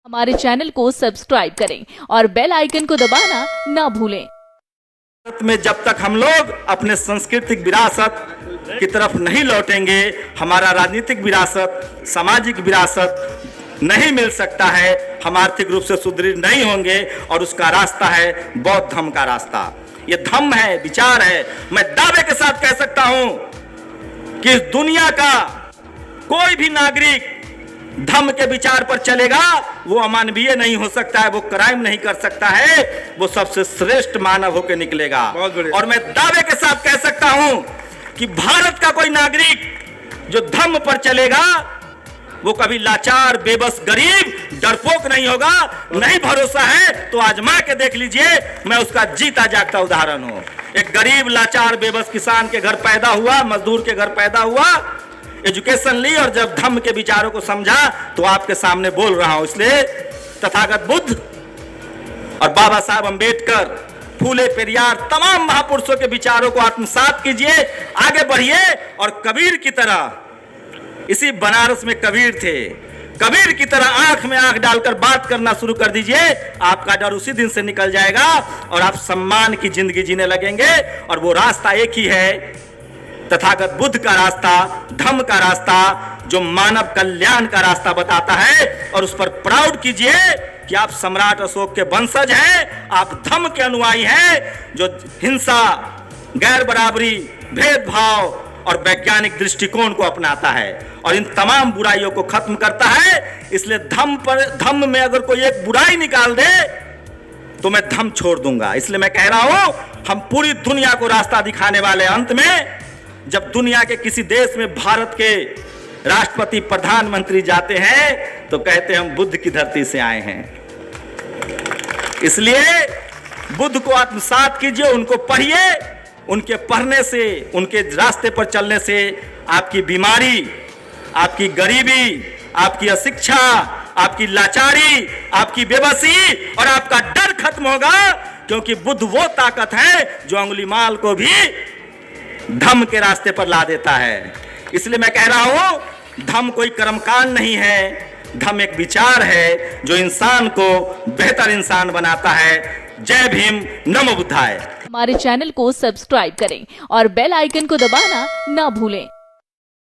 हमारे चैनल को सब्सक्राइब करें और बेल आइकन को दबाना ना भूलें। भारत में जब तक हम लोग अपने सांस्कृतिक विरासत की तरफ नहीं लौटेंगे, हमारा राजनीतिक विरासत, सामाजिक विरासत नहीं मिल सकता है। हम आर्थिक रूप से सुदृढ़ नहीं होंगे और उसका रास्ता है बौद्ध धम्म का रास्ता। ये धम्म है, विचार है। मैं दावे के साथ कह सकता हूं कि इस दुनिया का कोई भी नागरिक धम्म के विचार पर चलेगा, वो अमानवीय नहीं हो सकता है, वो क्राइम नहीं कर सकता है, वो सबसे श्रेष्ठ मानव होकर निकलेगा। और मैं दावे के साथ कह सकता हूं कि भारत का कोई नागरिक जो धम्म पर चलेगा, वो कभी लाचार, बेबस, गरीब, डरपोक नहीं होगा। नहीं भरोसा है तो आजमा के देख लीजिए, मैं उसका जीता जागता उदाहरण हूं। एक गरीब, लाचार, बेबस किसान के घर पैदा हुआ, मजदूर के घर पैदा हुआ, एजुकेशन ली और जब धम्म के विचारों को समझा तो आपके सामने बोल रहा हूं। इसलिए तथागत बुद्ध और बाबा साहब अंबेडकर, फूले पेरियार, तमाम महापुरुषों के विचारों को आत्मसात कीजिए, आगे बढ़िए। और कबीर की तरह, इसी बनारस में कबीर थे, कबीर की तरह आंख में आंख डालकर बात करना शुरू कर दीजिए। आपका डर उसी दिन से निकल जाएगा और आप सम्मान की जिंदगी जीने लगेंगे। और वो रास्ता एक ही है, तथागत बुद्ध का रास्ता, धम्म का रास्ता, जो मानव कल्याण का रास्ता बताता है। और उस पर प्राउड कीजिए कि आप सम्राट अशोक के वंशज हैं, आप धम्म के अनुयायी हैं, जो हिंसा, गैर बराबरी, भेदभाव और वैज्ञानिक दृष्टिकोण को अपनाता है और इन तमाम बुराइयों को खत्म करता है। इसलिए धम्म में अगर कोई एक बुराई निकाल दे तो मैं धम्म छोड़ दूंगा। इसलिए मैं कह रहा हूं, हम पूरी दुनिया को रास्ता दिखाने वाले। अंत में जब दुनिया के किसी देश में भारत के राष्ट्रपति, प्रधानमंत्री जाते हैं तो कहते हैं हम बुद्ध की धरती से आए हैं। इसलिए बुद्ध को आत्मसात कीजिए, उनको पढ़िए। उनके पढ़ने से, उनके रास्ते पर चलने से आपकी बीमारी, आपकी गरीबी, आपकी अशिक्षा, आपकी लाचारी, आपकी बेबसी और आपका डर खत्म होगा। क्योंकि बुद्ध वो ताकत है जो अंगुलीमाल को भी धम्म के रास्ते पर ला देता है। इसलिए मैं कह रहा हूं, धम्म कोई कर्मकांड नहीं है, धम्म एक विचार है जो इंसान को बेहतर इंसान बनाता है। जय भीम, नमो बुद्धाय। हमारे चैनल को सब्सक्राइब करें और बेल आइकन को दबाना ना भूलें।